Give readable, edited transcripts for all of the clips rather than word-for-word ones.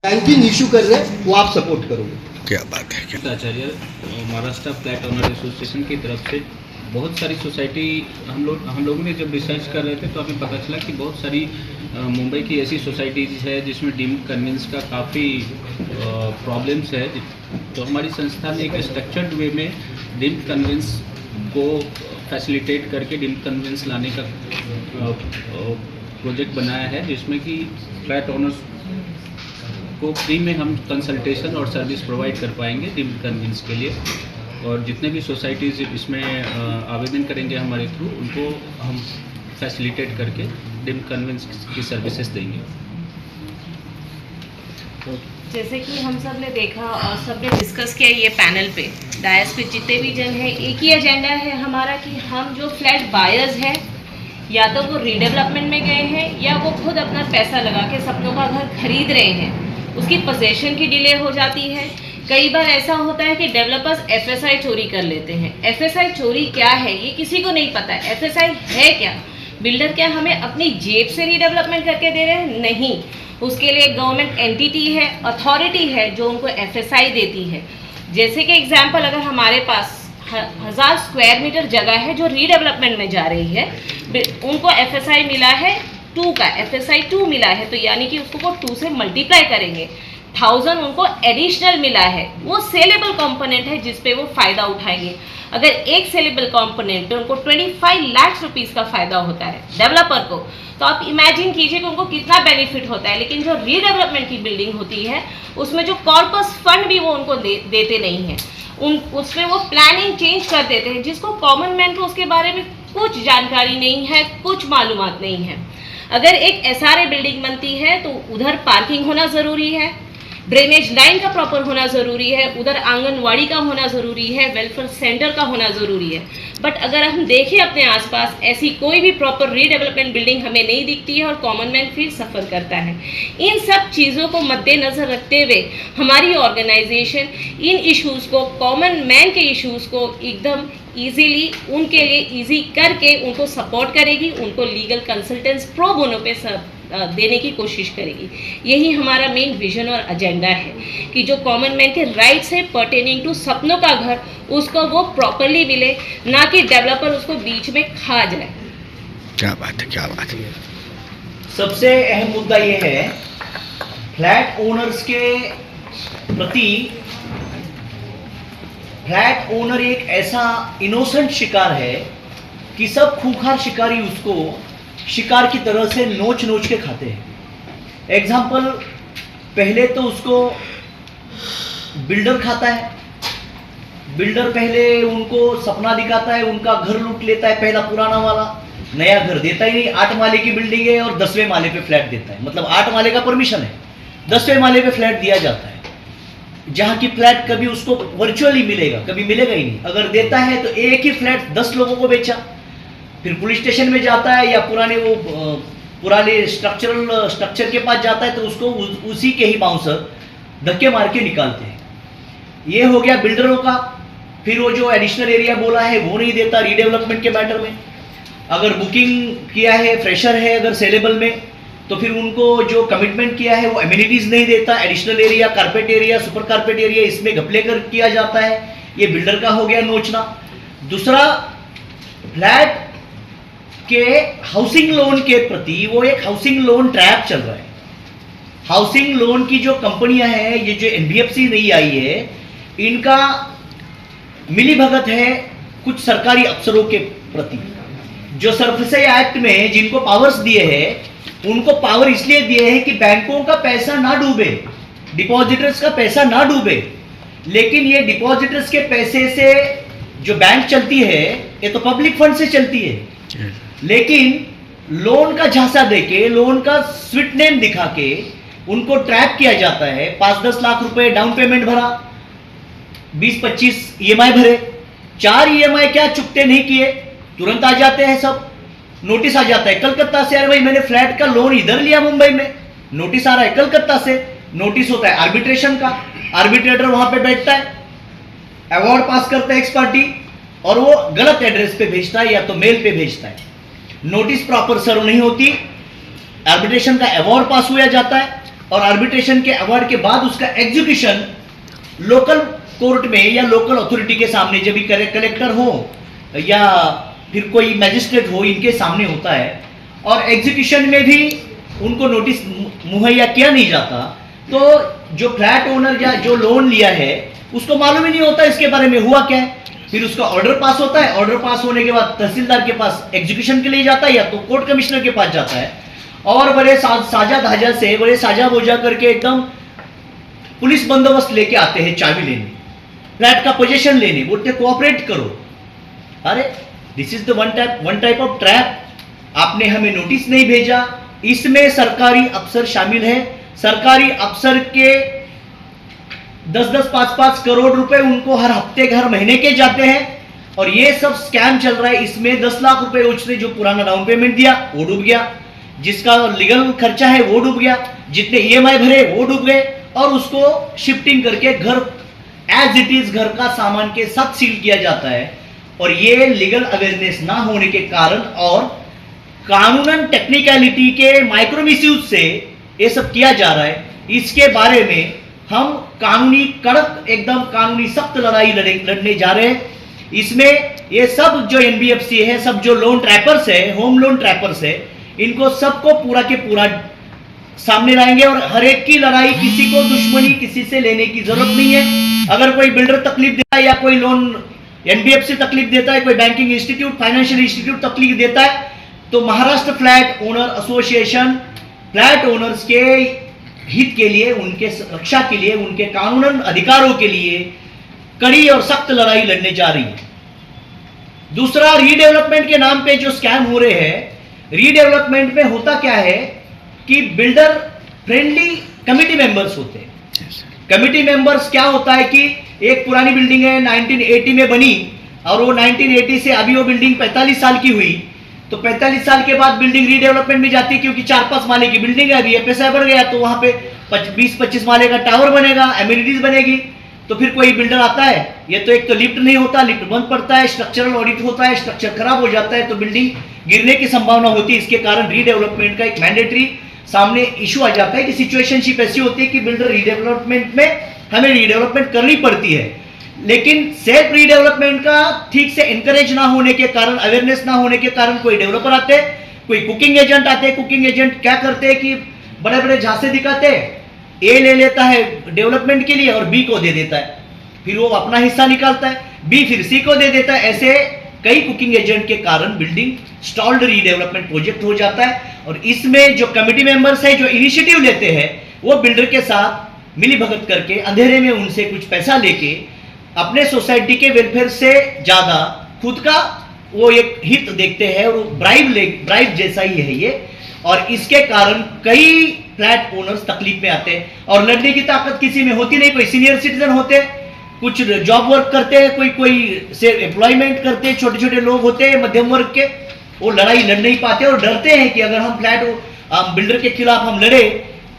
Banking issue कर रहे हैं वो आप सपोर्ट करोगे। क्या बात है, क्या आचार्य महाराष्ट्र फ्लैट ओनर एसोसिएशन की तरफ से बहुत सारी सोसाइटी हम लोगों ने जब रिसर्च कर रहे थे तो हमें पता चला कि बहुत सारी मुंबई की ऐसी सोसाइटीज़ है जिसमें डीम्ड कन्वेंस का काफ़ी प्रॉब्लम्स है। तो हमारी संस्था ने एक स्ट्रक्चर्ड वे में डीम्ड कन्वेंस को फैसिलिटेट करके डीम्ड कन्वेंस लाने का प्रोजेक्ट बनाया है, जिसमें कि फ्लैट ओनर्स को फ्री में हम कंसल्टेशन और सर्विस प्रोवाइड कर पाएंगे डीम्ड कन्वेंस के लिए। और जितने भी सोसाइटीज़ इसमें आवेदन करेंगे हमारे थ्रू, उनको हम फैसिलिटेट करके डीम्ड कन्वेंस की सर्विसेज देंगे। जैसे कि हम सब ने देखा और सब ने डिस्कस किया ये पैनल पे, डायस पे जितने भी जन हैं, एक ही एजेंडा है हमारा कि हम जो फ्लैट बायर्स हैं या तो वो रीडेवलपमेंट में गए हैं या वो खुद अपना पैसा लगा के सपनों का घर खरीद रहे हैं, उसकी पोजेशन की डिले हो जाती है। कई बार ऐसा होता है कि डेवलपर्स एफएसआई चोरी कर लेते हैं। एफएसआई चोरी क्या है ये किसी को नहीं पता है। एफएसआई है क्या? बिल्डर क्या हमें अपनी जेब से रीडेवलपमेंट करके दे रहे हैं? नहीं, उसके लिए गवर्नमेंट एंटिटी है, अथॉरिटी है जो उनको एफएसआई देती है। जैसे कि एग्जांपल, अगर हमारे पास 1000 स्क्वायर मीटर जगह है जो रीडेवलपमेंट में जा रही है, उनको एफएसआई मिला है 2 का, एफएसआई 2 मिला है, तो यानी कि उसको वो 2 से मल्टीप्लाई करेंगे, 1000 उनको एडिशनल मिला है। वो सेलेबल कंपोनेंट है जिस पे वो फ़ायदा उठाएंगे। अगर एक सेलेबल कंपोनेंट पे उनको 25 लाख रुपीस का फ़ायदा होता है डेवलपर को, तो आप इमेजिन कीजिए कि उनको कितना बेनिफिट होता है। लेकिन जो रीडेवलपमेंट की बिल्डिंग होती है उसमें जो कॉर्पस फंड भी वो उनको देते नहीं हैं, उसमें वो प्लानिंग चेंज कर देते हैं, जिसको कॉमन मैन को उसके बारे में कुछ जानकारी नहीं है, कुछ मालूमात नहीं है। अगर एक एसआरए बिल्डिंग बनती है तो उधर पार्किंग होना ज़रूरी है, ड्रेनेज लाइन का प्रॉपर होना ज़रूरी है, उधर आंगनवाड़ी का होना ज़रूरी है, वेलफेयर सेंटर का होना ज़रूरी है। बट अगर हम देखें अपने आसपास, ऐसी कोई भी प्रॉपर रीडेवलपमेंट बिल्डिंग हमें नहीं दिखती है और कॉमन मैन फिर सफ़र करता है। इन सब चीज़ों को मद्देनज़र रखते हुए हमारी ऑर्गेनाइजेशन इन इश्यूज़ को, कॉमन मैन के इश्यूज़ को एकदम ईजीली उनके लिए ईजी करके उनको सपोर्ट करेगी, उनको लीगल कंसल्टेंस प्रो बोनो पे देने की कोशिश करेगी। यही हमारा मेन विजन और एजेंडा है कि जो कॉमन मैन के राइट्स है पर्टेनिंग टू सपनों का घर, उसको वो प्रॉपरली मिले, ना कि डेवलपर उसको बीच में खा जाए। क्या बात है, क्या बात है। सबसे अहम मुद्दा ये है, फ्लैट ओनर्स के प्रति फ्लैट ओनर एक ऐसा इनोसेंट शिकार है कि सब खूंखार शिकारी उसको शिकार की तरह से नोच नोच के खाते हैं। एग्जाम्पल, पहले तो उसको बिल्डर खाता है। बिल्डर पहले उनको सपना दिखाता है, उनका घर लूट लेता है, पहला पुराना वाला, नया घर देता ही नहीं। 8 माले की बिल्डिंग है और 10वें माले पे फ्लैट देता है, मतलब 8 माले का परमिशन है, 10वें माले पे फ्लैट दिया जाता है, जहां की फ्लैट कभी उसको वर्चुअली मिलेगा, कभी मिलेगा ही नहीं। अगर देता है तो एक ही फ्लैट 10 लोगों को बेचा, फिर पुलिस स्टेशन में जाता है या पुराने स्ट्रक्चर के पास जाता है तो उसको उसी के ही बाउंसर धक्के मार के निकालते हैं। ये हो गया बिल्डरों का। फिर वो जो एडिशनल एरिया बोला है वो नहीं देता रीडेवलपमेंट के मैटर में। अगर बुकिंग किया है, फ्रेशर है अगर सेलेबल में, तो फिर उनको जो कमिटमेंट किया है वो एमिनिटीज नहीं देता। Additional area, carpet area, super carpet area, इसमें घपले कर किया जाता है। ये बिल्डर का हो गया नोचना। दूसरा, फ्लैट के हाउसिंग लोन के प्रति वो एक हाउसिंग लोन ट्रैप चल रहा है। हाउसिंग लोन की जो कंपनियां हैं, ये जो एनबीएफसी नहीं आई है, इनका मिलीभगत है कुछ सरकारी अफसरों के प्रति। जो सरफेसी एक्ट में जिनको पावर्स दिए हैं, उनको पावर इसलिए दिए हैं कि बैंकों का पैसा ना डूबे, डिपॉजिटर्स का पैसा ना डूबे। लेकिन ये डिपॉजिटर्स के पैसे से जो बैंक चलती है, ये तो पब्लिक फंड से चलती है। लेकिन लोन का झांसा देके, लोन का स्वीट नेम दिखा के उनको ट्रैप किया जाता है। 5-10 लाख रुपए डाउन पेमेंट भरा, 20-25 ईएमआई भरे, 4 ईएमआई क्या चुकते नहीं किए, तुरंत आ जाते हैं सब। नोटिस आ जाता है कलकत्ता से, अरे भाई मैंने फ्लैट का लोन इधर लिया मुंबई में, नोटिस आ रहा है कलकत्ता से। नोटिस होता है आर्बिट्रेशन का, आर्बिट्रेटर वहां पे बैठता है, अवार्ड पास करता है एक्स पार्टी, और वो गलत एड्रेस पे भेजता है या तो मेल पे भेजता है। नोटिस प्रॉपर सर्व नहीं होती, आर्बिट्रेशन का अवार्ड पास हुआ जाता है और आर्बिट्रेशन के अवार्ड के बाद उसका एग्जीक्यूशन लोकल कोर्ट में या लोकल अथॉरिटी के सामने, जब भी कलेक्टर हो या फिर कोई मैजिस्ट्रेट हो, इनके सामने होता है, और एग्जीक्यूशन में भी उनको नोटिस मुहैया किया नहीं जाता, तो जो फ्लैट ओनर या जो लोन लिया है उसको मालूम ही नहीं होता इसके बारे में हुआ क्या है। फिर उसका ऑर्डर पास होता है, ऑर्डर पास होने के बाद तहसीलदार के पास एग्जीक्यूशन के लिए जाता है या तो कोर्ट कमिश्नर के पास जाता है, और बड़े साजा धाजा से, बड़े साजा बोझा करके एकदम पुलिस बंदोबस्त लेके आते हैं चाबी लेने, फ्लैट का पोजीशन लेने, बोलते कोऑपरेट करो। अरे this is the one type of trap. आपने हमें नोटिस नहीं भेजा, इसमें सरकारी अफसर शामिल है, सरकारी अफसर के 10-10, 5-5 करोड़ रुपए उनको हर हफ्ते हर महीने के जाते हैं, और ये सब स्कैम चल रहा है। इसमें 10 लाख रुपए उसने जो पुराना डाउन पेमेंट दिया वो डूब गया, जिसका लीगल खर्चा है वो डूब गया, जितने ईएमआई भरे वो डूब गए, और उसको शिफ्टिंग करके घर एज इट इज घर का सामान के साथ सील किया जाता है। और ये लीगल अवेयरनेस ना होने के कारण और कानूनन टेक्निकलिटी के माइक्रो मिसयूज से ये सब किया जा रहा है। इसके बारे में हम कानूनी कड़क, एकदम कानूनी सख्त लड़ाई लड़ने जा रहे हैं। इसमें ये सब जो एनबीएफसी है, सब जो लोन ट्रैपर्स है, होम लोन ट्रैपर्स है, इनको सबको पूरा के पूरा सामने लाएंगे, और हर एक की लड़ाई, किसी को दुश्मनी किसी से लेने की जरूरत नहीं है। अगर कोई बिल्डर तकलीफ देता है या कोई लोन एनबीएफसी तकलीफ देता है, कोई बैंकिंग इंस्टीट्यूट, फाइनेंशियल इंस्टीट्यूट तकलीफ देता है, तो Maharashtra flat owner association flat owners के हित के लिए, उनके रक्षा के लिए, उनके कानूनन अधिकारों के लिए कड़ी और सख्त लड़ाई लड़ने जा रही है। दूसरा, रीडेवलपमेंट के नाम पे जो स्कैम हो रहे हैं, रीडेवलपमेंट में होता क्या है कि बिल्डर फ्रेंडली कमिटी मेंबर्स होते हैं। कमिटी मेंबर्स क्या होता है कि एक पुरानी बिल्डिंग है 1980 में बनी, और वो 1980 से अभी वो बिल्डिंग 45 साल की हुई, तो 45 साल के बाद बिल्डिंग रीडेवलपमेंट में जाती है, क्योंकि 4-5 माले की बिल्डिंग है, अभी एफएसआई बढ़ गया, तो वहां पे 20-25 माले का टावर बनेगा, एमिनिटीज बनेगी। तो फिर कोई बिल्डर आता है, ये तो एक तो लिफ्ट नहीं होता, लिफ्ट बंद पड़ता है, स्ट्रक्चरल ऑडिट होता है, स्ट्रक्चर खराब हो जाता है, तो बिल्डिंग गिरने की संभावना होती है। इसके कारण रीडेवलपमेंट का एक मैंडेटरी सामने इशू आ जाता है कि सिचुएशनशिप ऐसी होती है कि बिल्डर रीडेवलपमेंट में हमें रीडेवलपमेंट करनी पड़ती है, लेकिन सेल्फ रीडेवलपमेंट का ठीक से एनकरेज ना होने के कारण, अवेयरनेस ना होने के कारण कोई डेवलपर आते, कोई कुकिंग एजेंट आते। कुकिंग एजेंट क्या करते हैं कि बड़े बड़े झांसे दिखाते, ए ले लेता है डेवलपमेंट के लिए और बी को दे देता है, फिर वो अपना हिस्सा निकालता है, बी फिर सी को दे देता है। ऐसे कई कुकिंग एजेंट के कारण बिल्डिंग स्टॉल्ड रीडेवलपमेंट प्रोजेक्ट हो जाता है। और इसमें जो कमिटी मेंबर्स है, जो इनिशिएटिव लेते हैं, वो बिल्डर के साथ मिली भगत करके अंधेरे में उनसे कुछ पैसा लेके अपने सोसाइटी के वेलफेयर से ज्यादा खुद का वो एक हित देखते हैं, और ब्राइब जैसा ही है ये। और इसके कारण कई फ्लैट ओनर्स तकलीफ में आते हैं, और लड़ने की ताकत किसी में होती नहीं। कोई सीनियर सिटीजन होते, कुछ जॉब वर्क करते हैं, कोई से एम्प्लॉयमेंट करते हैं, छोटे छोटे लोग होते हैं मध्यम वर्ग के, वो लड़ाई लड़ नहीं पाते और डरते हैं कि अगर हम फ्लैट बिल्डर के खिलाफ हम लड़े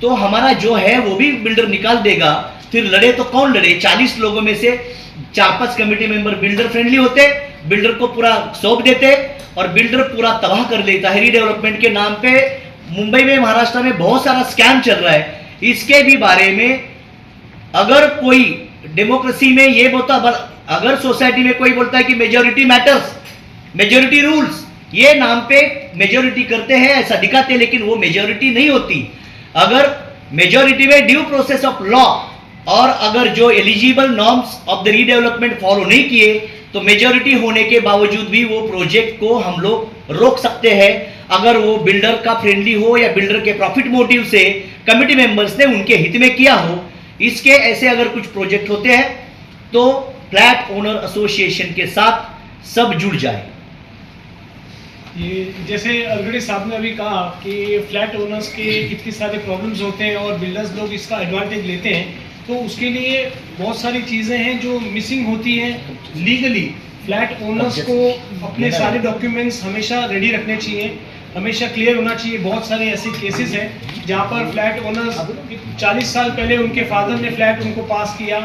तो हमारा जो है वो भी बिल्डर निकाल देगा, फिर लड़े तो कौन लड़े। 40 लोगों में से 4-5 कमिटी मेंबर बिल्डर फ्रेंडली होते, बिल्डर को पूरा सौंप देते, और बिल्डर पूरा तबाह कर लेता है। रीडेवलपमेंट के नाम पे मुंबई में, महाराष्ट्र में बहुत सारा स्कैम चल रहा है। इसके भी बारे में अगर कोई डेमोक्रेसी में ये बोलता, अगर सोसाइटी में कोई बोलता है कि मेजॉरिटी मैटर्स, मेजॉरिटी रूल्स, ये नाम पे मेजॉरिटी करते हैं, ऐसा दिखाते, लेकिन वो मेजॉरिटी नहीं होती। अगर मेजॉरिटी में ड्यू प्रोसेस ऑफ लॉ और अगर जो eligible norms of the redevelopment follow नहीं किए, तो मेजॉरिटी होने के बावजूद भी वो प्रोजेक्ट को हम लोग रोक सकते हैं, अगर वो बिल्डर का फ्रेंडली हो या बिल्डर के प्रॉफिट मोटिव से कमिटी मेंबर्स ने उनके हित में किया हो। इसके ऐसे अगर कुछ प्रोजेक्ट होते हैं तो फ्लैट ओनर एसोसिएशन के साथ सब जुड़ जाए। ये जैसे अलगड़ी साहब ने अभी कहा कि फ्लैट ओनर्स के कितने सारे प्रॉब्लम्स होते हैं और बिल्डर्स लोग इसका एडवांटेज लेते हैं, तो उसके लिए बहुत सारी चीज़ें हैं जो मिसिंग होती हैं लीगली। फ्लैट ओनर्स को अपने सारे डॉक्यूमेंट्स हमेशा रेडी रखने चाहिए, हमेशा क्लियर होना चाहिए। बहुत सारे ऐसे केसेस हैं जहाँ पर फ्लैट ओनर्स 40 साल पहले उनके फादर ने फ्लैट उनको पास किया,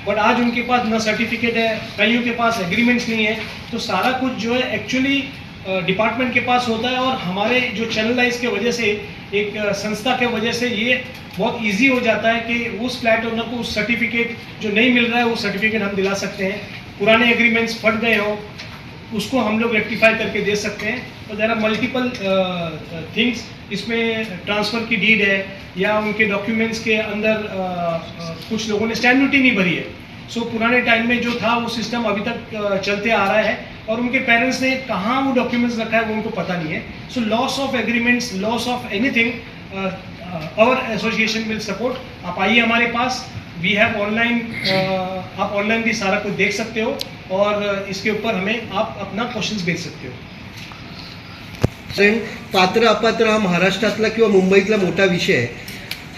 बट आज उनके पास ना सर्टिफिकेट है, कईयों के पास एग्रीमेंट्स नहीं है। तो सारा कुछ जो है एक्चुअली डिपार्टमेंट के पास होता है, और हमारे जो चैनलाइज के वजह से, एक संस्था के वजह से ये बहुत इजी हो जाता है कि उस फ्लैट ओनर को उस सर्टिफिकेट जो नहीं मिल रहा है वो सर्टिफिकेट हम दिला सकते हैं। पुराने एग्रीमेंट्स फट गए हो उसको हम लोग रेक्टिफाई करके दे सकते हैं। तो देयर आर मल्टीपल थिंग्स, इसमें ट्रांसफ़र की डीड है या उनके डॉक्यूमेंट्स के अंदर कुछ लोगों ने स्टैम्प ड्यूटी नहीं भरी है। सो पुराने टाइम में जो था वो सिस्टम अभी तक चलते आ रहा है, और उनके पेरेंट्स ने कहाँ वो डॉक्यूमेंट्स रखा है वो उनको पता नहीं है। So loss of agreements, loss of anything, our association will support. आप आइए हमारे पास, वी हैव ऑनलाइन, आप ऑनलाइन भी सारा कुछ देख सकते हो, और इसके ऊपर हमें आप अपना क्वेश्चंस भेज सकते हो। पात्र अपात्र हा महाराष्ट्रातला किंवा मुंबईतला मोठा विषय आहे।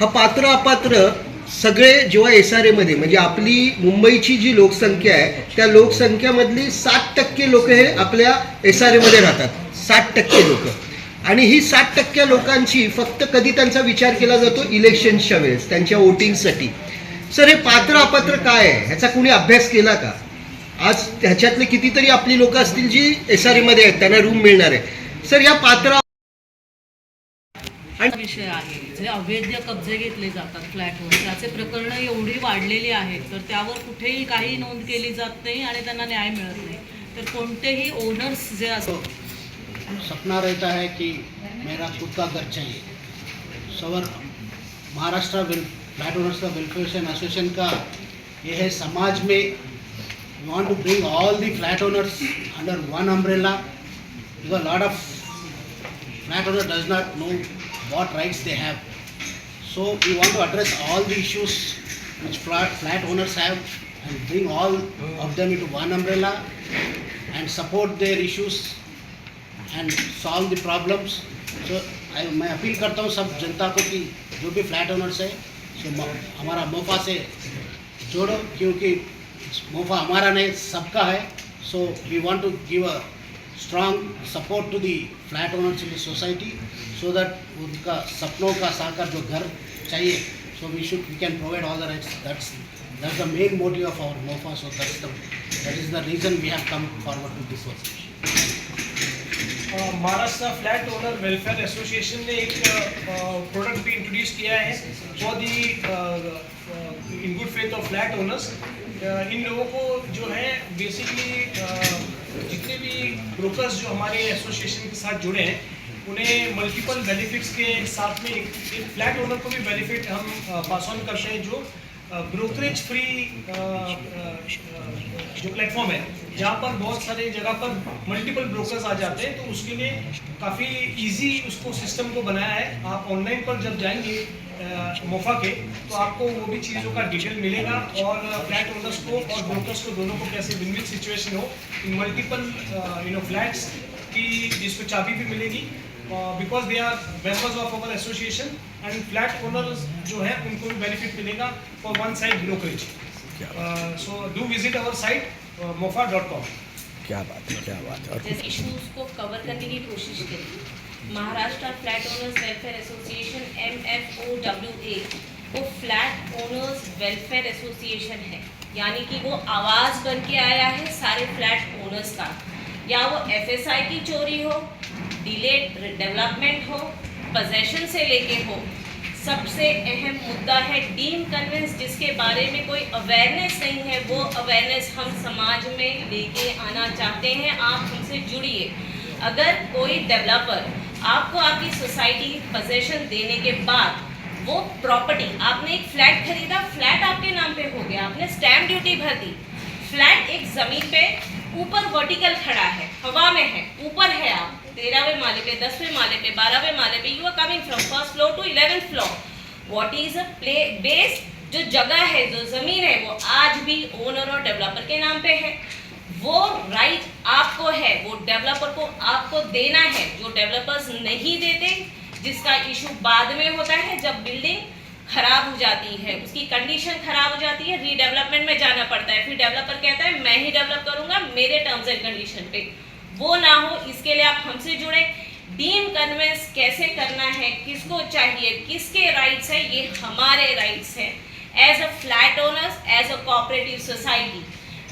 हा पात्र अपात्र सगळे जेव्हा SRA मध्ये, म्हणजे आपली मुंबईची जी लोकसंख्या आहे त्या लोकसंख्यामधली 60% लोक हे आपल्या SRA मध्ये राहतात, 60% लोक। आणि ही 60% लोकांची फक्त कधी त्यांचा विचार केला जातो इलेक्शनच्या वेळेस त्यांच्या वोटिंगसाठी। सर, हे पात्र अपात्र काय आहे ह्याचा कुणी अभ्यास केला का? आज ह्याच्यातले कितीतरी आपली लोक असतील जी SRA मध्ये आहेत, त्यांना रूम मिळणार आहे। सर, या पात्र विषय आहे जे अवैध कब्जे घेतले जातात फ्लॅटवर, त्याचे प्रकरण एवढी वाढलेली आहेत तर त्यावर कुठेही काही नोंद केली जात नाही आणि त्यांना न्याय मिळत नाही। तर कोणतेही ओनर्स जे असतात, सपना रहता है कि मेरा खुद का घर चाहिए। सवर महाराष्ट्र फ्लैट ओनर्स का वेलफेयर एसोसिएशन का ये है, समाज में we want to bring all the flat owners under one umbrella, because lot of flat owner does not know what rights they have. So we want to address all the issues which flat owners have and bring all of them into one umbrella and support their issues and solve the problems. So मैं appeal करता हूँ सब जनता को कि जो भी flat owners है सो हमारा मोफा से जोड़ो, क्योंकि मोफा हमारा नहीं सबका है। So we want to give a strong support to the flat owners in the society so that उनका सपनों का साकार जो घर चाहिए, so we can provide all the rights. That's the main motive of our MOFA. So that is the reason we have come forward to this one. Maharashtra flat owner welfare association ने एक product भी introduce किया है for the in good faith of flat owners. इन लोगों को जो है बेसिकली जितने भी ब्रोकर्स जो हमारे एसोसिएशन के साथ जुड़े हैं उन्हें मल्टीपल बेनिफिट्स के साथ में एक फ्लैट ओनर को भी बेनिफिट हम पास ऑन करते हैं, जो ब्रोकरेज फ्री जो प्लेटफॉर्म है जहाँ पर बहुत सारे जगह पर मल्टीपल ब्रोकर्स आ जाते हैं, तो उसके लिए काफ़ी इजी उसको सिस्टम को बनाया है। आप ऑनलाइन पर जब जाएंगे मोफा के तो आपको वो भी चीज़ों का डिटेल मिलेगा, और फ्लैट ओनर्स को और ब्रोकर्स को दोनों को कैसे विन विन सिचुएशन हो इन मल्टीपल फ्लैट्स की, जिसको चाबी भी मिलेगी because they are members of our association, and flat owners जो है उनको भी बेनिफिट मिलेगा for one side brokerage. So do visit our site mofa.com। क्या बात है, क्या बात है। जैसे इश्यूज को कवर करने की कोशिश करी। Maharashtra flat owners welfare association MFOWA वो फ्लैट ओनर्स वेलफेयर एसोसिएशन है, यानी कि वो आवाज़ बन के आया है सारे फ्लैट ओनर्स का, या वो FSI की चोरी हो, डिलेड डेवलपमेंट हो, पोजेशन से लेके हो। सबसे अहम मुद्दा है डीम कन्वेंस, जिसके बारे में कोई अवेयरनेस नहीं है, वो अवेयरनेस हम समाज में लेके आना चाहते हैं। आप हमसे जुड़िए। अगर कोई डेवलपर आपको आपकी सोसाइटी पोजेशन देने के बाद वो प्रॉपर्टी, आपने एक फ्लैट खरीदा, फ्लैट आपके नाम पे हो गया, आपने स्टैम्प ड्यूटी भर दी, फ्लैट एक ज़मीन पे ऊपर वर्टिकल खड़ा है, हवा में है, ऊपर है, आप 13वें माले पे, 10वें माले पे, 12वें माले पे, you are coming from first floor to 11th floor. What is a play base, जो जगह है, जो ज़मीन है, वो आज भी ओनर और डेवलपर के नाम पे है। वो राइट आपको है, वो डेवलपर को आपको देना है, जो डेवलपर्स नहीं देते, जिसका इशू बाद में होता है जब बिल्डिंग खराब हो जाती है, उसकी कंडीशन खराब हो जाती है, रीडेवलपमेंट में जाना पड़ता है, फिर डेवलपर कहता है मैं ही डेवलप करूंगा मेरे टर्म्स एंड कंडीशन पे। वो ना हो, इसके लिए आप हमसे जुड़े। डीम कन्वेंस कैसे करना है, किसको चाहिए, किसके राइट्स है, ये हमारे राइट्स हैं as a flat owners, as a cooperative society.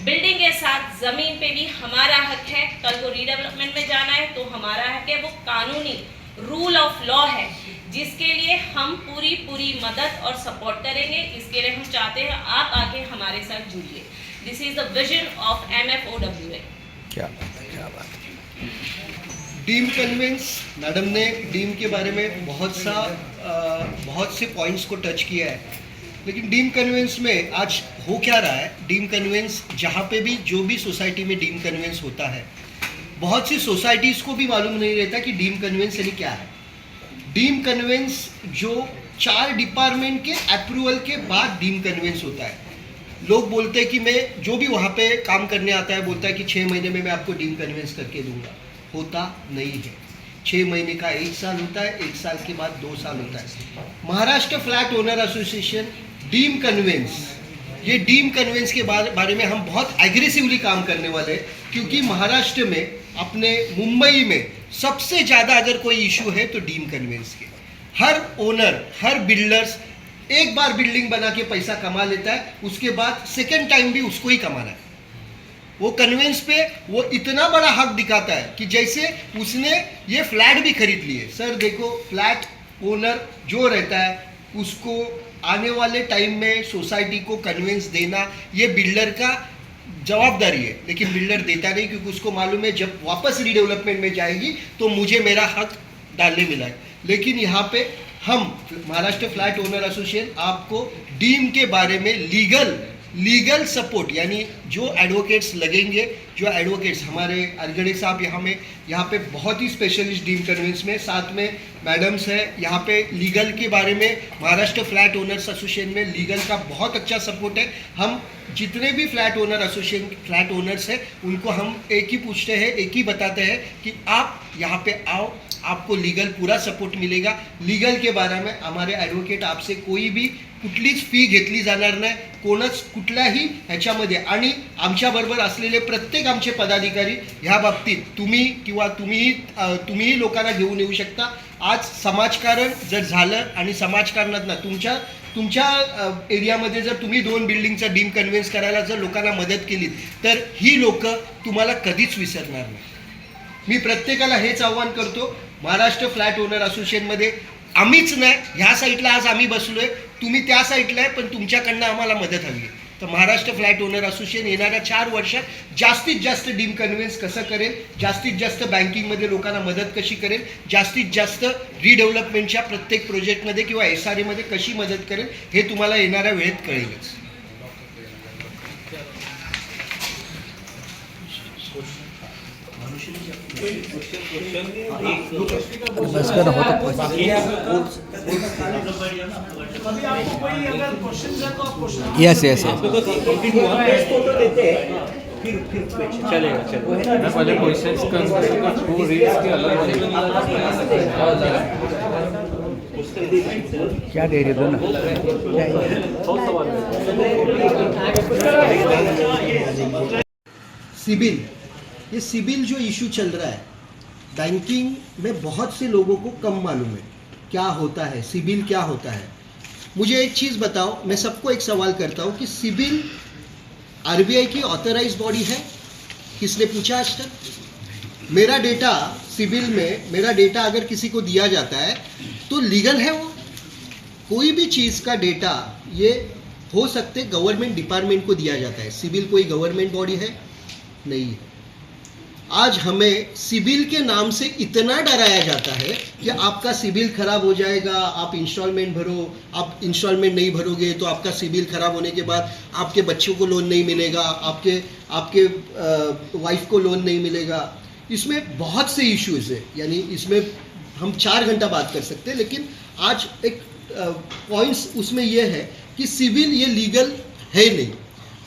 Building के साथ ज़मीन पे भी हमारा हक है। कल को रीडेवलपमेंट में जाना है तो हमारा हक है, वो कानूनी रूल ऑफ लॉ है, जिसके लिए हम पूरी मदद और सपोर्ट करेंगे। इसके लिए हम चाहते हैं आप आके हमारे साथ जुड़िए। This is the vision of MFOWA। क्या बात है, क्या बात है। डीम कन्वेंस, मैडम ने डीम के बारे में बहुत से पॉइंट्स को टच किया है, लेकिन डीम कन्वेंस में आज हो क्या रहा है। डीम कन्वेंस जहाँ पे भी जो भी सोसाइटी में डीम कन्वेंस होता है, बहुत सी सोसाइटीज़ को भी मालूम नहीं रहता कि डीम कन्वेंस यानी क्या है। डीम कन्वेंस जो 4 डिपार्टमेंट के अप्रूवल के बाद डीम कन्वेंस होता है। लोग बोलते हैं कि मैं जो भी वहाँ पे काम करने आता है बोलता है कि 6 महीने में मैं आपको डीम कन्वेंस करके दूंगा। होता नहीं है। 6 महीने का 1 साल होता है, 1 साल के बाद 2 साल होता है। Maharashtra flat owner association deem conveyance, ये डीम कन्वेंस के बारे में हम बहुत एग्रेसिवली काम करने वाले हैं, क्योंकि महाराष्ट्र में अपने मुंबई में सबसे ज़्यादा अगर कोई इशू है तो डीम कन्वेंस के। हर ओनर, हर बिल्डर्स एक बार बिल्डिंग बना के पैसा कमा लेता है, उसके बाद सेकेंड टाइम भी उसको ही कमाना है। वो कन्वेंस पे वो इतना बड़ा हक दिखाता है कि जैसे उसने ये फ्लैट भी खरीद लिए। सर देखो, फ्लैट ओनर जो रहता है उसको आने वाले टाइम में सोसाइटी को कन्वेंस देना ये बिल्डर का जवाबदारी है, लेकिन बिल्डर देता नहीं, क्योंकि उसको मालूम है जब वापस रीडेवलपमेंट में जाएगी तो मुझे मेरा हक डालने मिला है। लेकिन यहाँ पे हम महाराष्ट्र फ्लैट ओनर एसोसिएशन आपको डीम के बारे में लीगल सपोर्ट, यानी जो एडवोकेट्स लगेंगे, जो एडवोकेट्स हमारे अरगड़े साहब यहाँ पे बहुत ही स्पेशलिस्ट डीम कन्वेंस में, साथ में मैडम्स है यहाँ पे लीगल के बारे में। महाराष्ट्र फ्लैट ओनर्स एसोसिएशन में लीगल का बहुत अच्छा सपोर्ट है। हम जितने भी flat owner association flat owners हैं उनको हम एक ही पूछते हैं, एक ही बताते हैं कि आप यहाँ पे आओ, आपको लीगल पूरा सपोर्ट मिलेगा। लीगल के बारे में हमारे ॲडव्होकेट आपसे कोई भी कुठलीच फी घेतली जाणार नाही, कोणच कुठल्याही ह्याच्यामध्ये। आणि आमच्याबरोबर असलेले प्रत्येक आमचे पदाधिकारी ह्या बाबतीत तुम्हीही लोकांना घेऊन येऊ शकता। आज समाजकारण जर झालं आणि समाजकारणातनं तुमच्या एरियामध्ये जर तुम्ही 2 बिल्डिंगचा डीम कन्व्हेन्स करायला जर लोकांना मदत केली तर ही लोक तुम्हाला कधीच विसरणार नाही। मी प्रत्येकाला हेच आव्हान करतो, महाराष्ट्र फ्लॅट ओनर असोसिएशनमध्ये आम्हीच नाही, ह्या साईडला आज आम्ही बसलोय, तुम्ही त्या साईडला आहे, पण तुमच्याकडनं आम्हाला मदत हवी आहे। तर महाराष्ट्र फ्लॅट ओनर असोसिएशन येणाऱ्या 4 वर्षात जास्तीत जास्त डीम कन्व्हेन्स कसं करेल, जास्तीत जास्त बँकिंगमध्ये लोकांना मदत कशी करेल, जास्तीत जास्त रिडेव्हलपमेंटच्या प्रत्येक प्रोजेक्टमध्ये किंवा SRAमध्ये कशी मदत करेल, हे तुम्हाला येणाऱ्या वेळेत कळेलच। बस कर होता अभी आपको कोई अगर क्वेश्चन है तो आप क्वेश्चन यस यस मैं पहले क्वेश्चंस का 2 रील्स के अलग क्या दे रहे हो ना सिबिल, ये सिबिल जो इशू चल रहा है बैंकिंग में बहुत से लोगों को कम मालूम है क्या होता है, सिबिल क्या होता है। मुझे एक चीज़ बताओ, मैं सबको एक सवाल करता हूँ कि सिबिल RBI की ऑथराइज बॉडी है? किसने पूछा आज तक? मेरा डेटा सिबिल में, मेरा डेटा अगर किसी को दिया जाता है तो लीगल है वो? कोई भी चीज़ का डेटा ये हो सकते गवर्नमेंट डिपार्टमेंट को दिया जाता है। सिबिल कोई गवर्नमेंट बॉडी है? नहीं है। आज हमें सिबिल के नाम से इतना डराया जाता है कि आपका सिबिल खराब हो जाएगा, आप इंस्टॉलमेंट भरो, आप इंस्टॉलमेंट नहीं भरोगे तो आपका सिबिल खराब होने के बाद आपके बच्चों को लोन नहीं मिलेगा, आपके वाइफ को लोन नहीं मिलेगा। इसमें बहुत से इश्यूज है, यानी इसमें हम 4 घंटा बात कर सकते हैं, लेकिन आज एक पॉइंट्स उसमें यह है कि सिबिल ये लीगल है नहीं।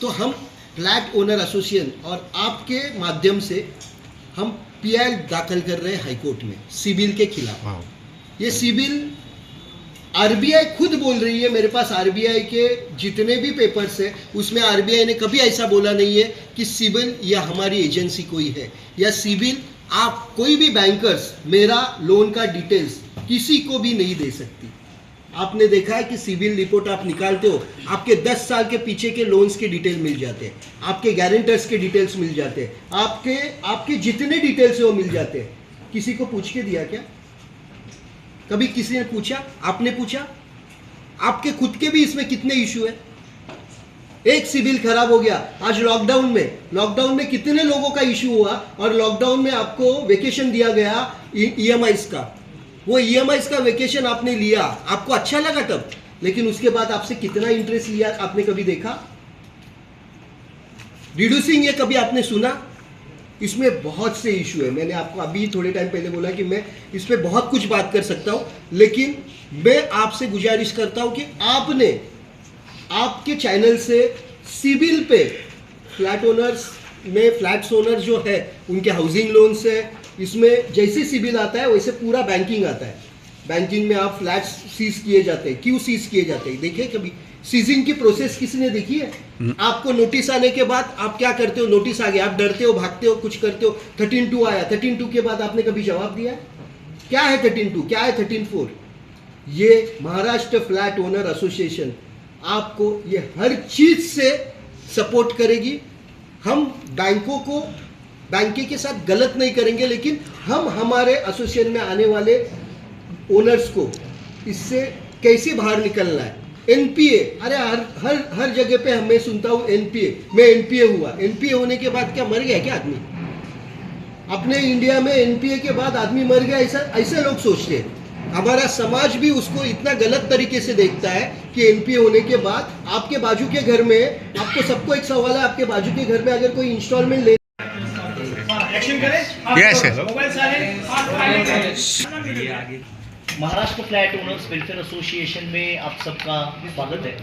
तो हम फ्लैट ओनर एसोसिएशन और आपके माध्यम से हम PI दाखिल कर रहे हैं हाईकोर्ट में सिबिल के खिलाफ। ये सिबिल RBI खुद बोल रही है, मेरे पास RBI के जितने भी पेपर्स है उसमें RBI ने कभी ऐसा बोला नहीं है कि सिबिल या हमारी एजेंसी कोई है, या सिबिल आप कोई भी बैंकर्स मेरा लोन का डिटेल्स किसी को भी नहीं दे सकती। आपने देखा है कि सिविल रिपोर्ट आप निकालते हो, आपके 10 साल के पीछे के लोन्स के डिटेल मिल जाते हैं, आपके गारंटर्स के डिटेल्स मिल जाते हैं, आपके जितने डिटेल्स है वो मिल जाते हैं। किसी को पूछ के दिया क्या? कभी किसी ने पूछा? आपने पूछा? आपके खुद के भी इसमें कितने इशू है? एक सिविल खराब हो गया। आज लॉकडाउन में कितने लोगों का इशू हुआ, और लॉकडाउन में आपको वेकेशन दिया गया ईएमआईज का। वो ईएमआईज का वेकेशन आपने लिया, आपको अच्छा लगा तब, लेकिन उसके बाद आपसे कितना इंटरेस्ट लिया आपने कभी देखा? रिड्यूसिंग ये कभी आपने सुना? इसमें बहुत से इशू है। मैंने आपको अभी थोड़े टाइम पहले बोला कि मैं इस पर बहुत कुछ बात कर सकता हूं, लेकिन मैं आपसे गुजारिश करता हूं कि आपने आपके चैनल से सिविल पे फ्लैट ओनर्स में फ्लैट्स ओनर जो है उनके हाउसिंग लोन्स है, इसमें जैसे सिविल आता है वैसे पूरा बैंकिंग आता है। बैंकिंग में आप फ्लैट्स सीज किए जाते हैं, क्यों सीज किए जाते हैं? देखिए कभी सीजिंग की प्रोसेस किसने देखी है? आपको नोटिस आने के बाद आप क्या करते हो? नोटिस आ गया, आप डरते हो, भागते हो, कुछ करते हो। 13(2) आया, 13(2) के बाद आपने कभी जवाब दिया? क्या है 13(2), क्या है 13(4)? ये महाराष्ट्र फ्लैट ओनर एसोसिएशन आपको ये हर चीज से सपोर्ट करेगी। हम बैंकों के साथ गलत नहीं करेंगे, लेकिन हम हमारे एसोसिएशन में आने वाले ओनर्स को इससे कैसे बाहर निकलना है। एनपीए, अरे हर जगह पे मैं सुनता हूँ एनपीए, मैं एनपीए हुआ। एनपीए होने के बाद क्या मर गया क्या आदमी? अपने इंडिया में एनपीए के बाद आदमी मर गया ऐसे लोग सोचते हैं। हमारा समाज भी उसको इतना गलत तरीके से देखता है कि एनपीए होने के बाद आपके बाजू के घर में, आपको सबको एक सवाल है, आपके बाजू के घर में अगर कोई इंस्टॉलमेंट ले एक्शन करें। Yes mobile silent. Maharashtra flat owners welfare association में आप सबका स्वागत है।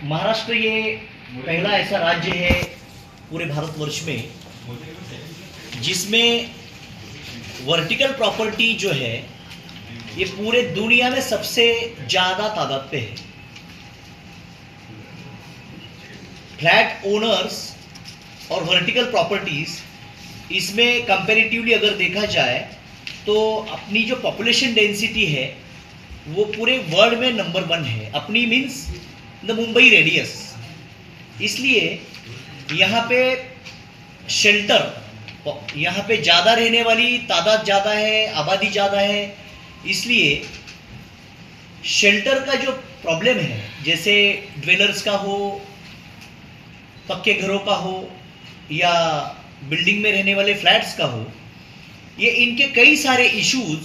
महाराष्ट्र ये पहला ऐसा राज्य है पूरे भारतवर्ष में जिसमें वर्टिकल प्रॉपर्टी जो है ये पूरे दुनिया में सबसे ज्यादा तादाद पे है। फ्लैट ओनर्स और वर्टिकल प्रॉपर्टीज इसमें कंपैरेटिवली अगर देखा जाए तो अपनी जो पॉपुलेशन डेंसिटी है वो पूरे वर्ल्ड में नंबर 1 है। अपनी मीन्स द मुंबई रेडियस। इसलिए यहाँ पे शेल्टर, यहाँ पे ज़्यादा रहने वाली तादाद ज़्यादा है, आबादी ज़्यादा है, इसलिए शेल्टर का जो प्रॉब्लम है, जैसे ड्वेलर्स का हो, पक्के घरों का हो या बिल्डिंग में रहने वाले फ्लैट्स का हो, ये इनके कई सारे इश्यूज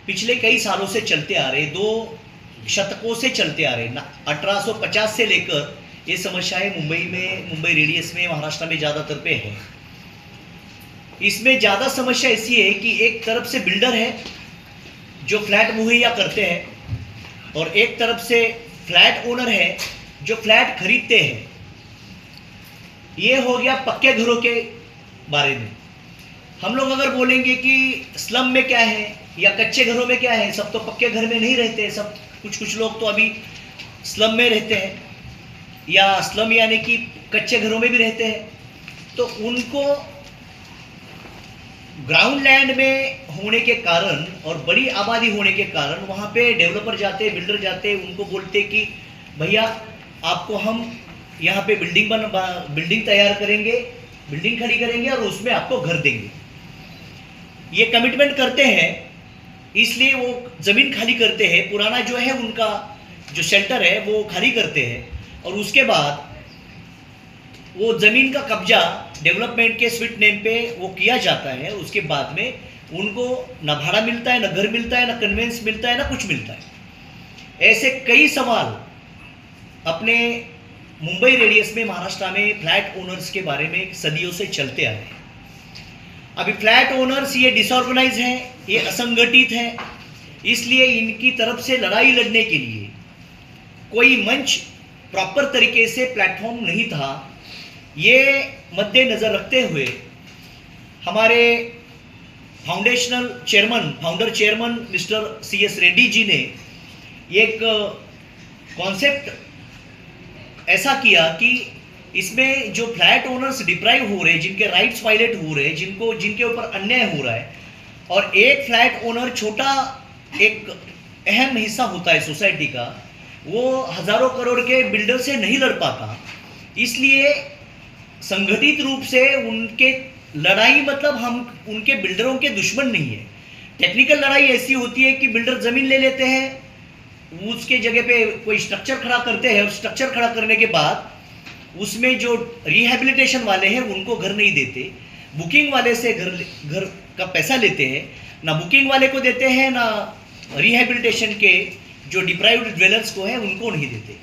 पिछले कई सालों से चलते आ रहे, 2 शतकों से चलते आ रहे। 1850 से लेकर ये समस्याएं मुंबई रेडियस में, महाराष्ट्र में ज़्यादातर पे है। इसमें ज़्यादा समस्या ऐसी है कि एक तरफ से बिल्डर है जो फ्लैट मुहैया करते हैं और एक तरफ से फ्लैट ओनर है जो फ्लैट खरीदते हैं। ये हो गया पक्के घरों के बारे में। हम लोग अगर बोलेंगे कि स्लम में क्या है या कच्चे घरों में क्या है, सब तो पक्के घर में नहीं रहते, सब कुछ लोग तो अभी स्लम में रहते हैं या स्लम यानी कि कच्चे घरों में भी रहते हैं। तो उनको ग्राउंड लैंड में होने के कारण और बड़ी आबादी होने के कारण वहाँ पे डेवलपर जाते, बिल्डर जाते, उनको बोलते कि भैया आपको हम यहाँ पे बिल्डिंग तैयार करेंगे, बिल्डिंग खड़ी करेंगे और उसमें आपको घर देंगे। ये कमिटमेंट करते हैं, इसलिए वो ज़मीन खाली करते हैं, पुराना जो है उनका जो शेल्टर है वो खाली करते हैं और उसके बाद वो ज़मीन का कब्जा डेवलपमेंट के स्वीट नेम पे वो किया जाता है। उसके बाद में उनको ना भाड़ा मिलता है, ना घर मिलता है, ना कन्वेंस मिलता है, ना कुछ मिलता है। ऐसे कई सवाल अपने मुंबई रेडियस में, महाराष्ट्र में फ्लैट ओनर्स के बारे में सदियों से चलते आ रहे हैं। अभी फ्लैट ओनर्स ये डिसऑर्गेनाइज हैं, ये असंगठित हैं, इसलिए इनकी तरफ से लड़ाई लड़ने के लिए कोई मंच, प्रॉपर तरीके से प्लेटफॉर्म नहीं था। ये मद्देनज़र रखते हुए हमारे founder chairman mister CS Reddy ji ने एक कॉन्सेप्ट ऐसा किया कि इसमें जो फ्लैट ओनर्स डिप्राइव हो रहे हैं, जिनके राइट्स वायलेट हो रहे हैं, जिनके ऊपर अन्याय हो रहा है, और एक फ्लैट ओनर छोटा एक अहम हिस्सा होता है सोसाइटी का, वो हजारों करोड़ के बिल्डर से नहीं लड़ पाता। इसलिए संगठित रूप से उनके लड़ाई, मतलब हम उनके बिल्डरों के दुश्मन नहीं है। टेक्निकल लड़ाई ऐसी होती है कि बिल्डर जमीन ले लेते हैं, उसके जगह पे कोई स्ट्रक्चर खड़ा करते हैं और स्ट्रक्चर खड़ा करने के बाद उसमें जो रिहैबिलिटेशन वाले हैं उनको घर नहीं देते, बुकिंग वाले से घर का पैसा लेते हैं, ना बुकिंग वाले को देते हैं ना रिहैबिलिटेशन के जो डिप्राइव्ड ड्वेलर्स को है उनको नहीं देते।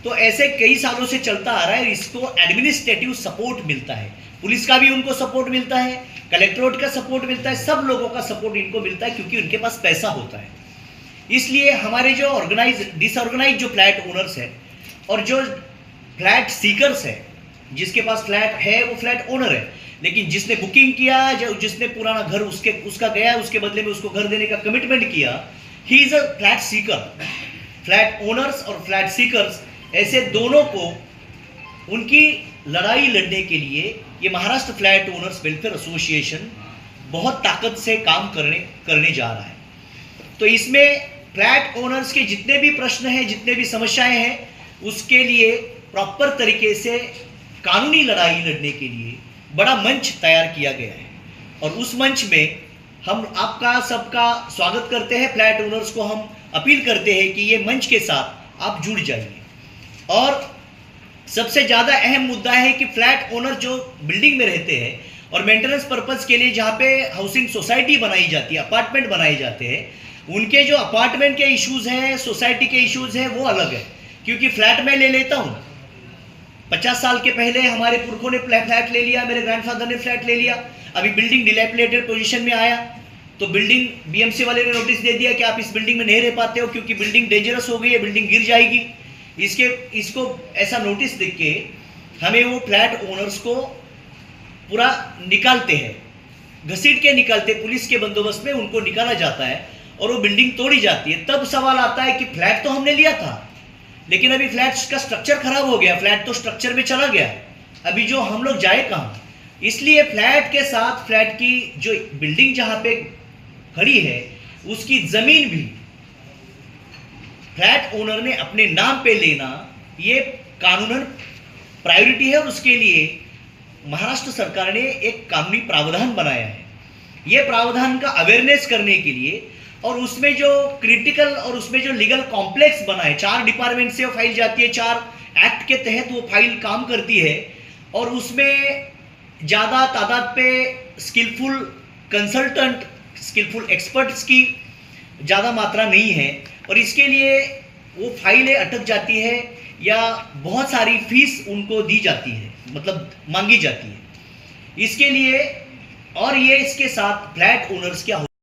तो ऐसे कई सालों से चलता आ रहा है। इसको एडमिनिस्ट्रेटिव सपोर्ट मिलता है, पुलिस का भी उनको सपोर्ट मिलता है, कलेक्ट्रेट का सपोर्ट मिलता है, सब लोगों का सपोर्ट इनको मिलता है क्योंकि उनके पास पैसा होता है। इसलिए हमारे जो डिसऑर्गेनाइज जो फ्लैट ओनर्स है और जो फ्लैट सीकर्स है, जिसके पास फ्लैट है वो फ्लैट ओनर है, लेकिन जिसने बुकिंग किया, जिसने पुराना घर उसका गया, उसके बदले में उसको घर देने का कमिटमेंट किया, he is a flat Sikar. Flat owners और फ्लैट सीकर्स ऐसे दोनों को उनकी लड़ाई लड़ने के लिए ये Maharashtra flat owners welfare association बहुत ताकत से काम करने जा रहा है। तो इसमें फ्लैट ओनर्स के जितने भी प्रश्न हैं, जितने भी समस्याएं हैं, उसके लिए प्रॉपर तरीके से कानूनी लड़ाई लड़ने के लिए बड़ा मंच तैयार किया गया है। और उस मंच में हम आपका सबका स्वागत करते हैं। फ्लैट ओनर्स को हम अपील करते हैं कि ये मंच के साथ आप जुड़ जाइए। और सबसे ज़्यादा अहम मुद्दा है कि फ्लैट ओनर जो बिल्डिंग में रहते हैं और मेंटेनेंस पर्पस के लिए जहाँ पे हाउसिंग सोसाइटी बनाई जाती है, अपार्टमेंट बनाए जाते हैं, उनके जो अपार्टमेंट के इश्यूज़ हैं, सोसाइटी के इश्यूज़ हैं, वो अलग है। क्योंकि फ्लैट में ले लेता हूँ, 50 साल के पहले हमारे पुरखों ने फ्लैट ले लिया, मेरे ग्रैंडफादर ने फ्लैट ले लिया, अभी बिल्डिंग डिलैपिलेटेड पोजीशन में आया तो बिल्डिंग बीएमसी वाले ने नोटिस दे दिया कि आप इस बिल्डिंग में नहीं रह पाते हो क्योंकि बिल्डिंग डेंजरस हो गई है, बिल्डिंग गिर जाएगी। इसको ऐसा नोटिस देख के हमें वो फ्लैट ओनर्स को पूरा निकालते हैं, घसीट के निकालते, पुलिस के बंदोबस्त में उनको निकाला जाता है और वो बिल्डिंग तोड़ी जाती है। तब सवाल आता है कि फ्लैट तो हमने लिया था, लेकिन अभी फ्लैट का स्ट्रक्चर खराब हो गया, फ्लैट तो स्ट्रक्चर में चला गया, अभी जो हम लोग जाए कहाँ। इसलिए फ्लैट के साथ फ्लैट की जो बिल्डिंग जहाँ पे खड़ी है उसकी जमीन भी फ्लैट ओनर ने अपने नाम पे लेना, ये कानूनन प्रायोरिटी है और उसके लिए महाराष्ट्र सरकार ने एक कानूनी प्रावधान बनाया है। ये प्रावधान का अवेयरनेस करने के लिए और उसमें जो क्रिटिकल और उसमें जो लीगल कॉम्प्लेक्स बना है, 4 डिपार्टमेंट से वो फाइल जाती है, 4 एक्ट के तहत वो फाइल काम करती है और उसमें ज़्यादा तादाद पे स्किलफुल कंसल्टेंट, स्किलफुल एक्सपर्ट्स की ज़्यादा मात्रा नहीं है और इसके लिए वो फाइलें अटक जाती है या बहुत सारी फीस उनको दी जाती है, मतलब मांगी जाती है। इसके लिए और ये इसके साथ फ्लैट ओनर्स क्या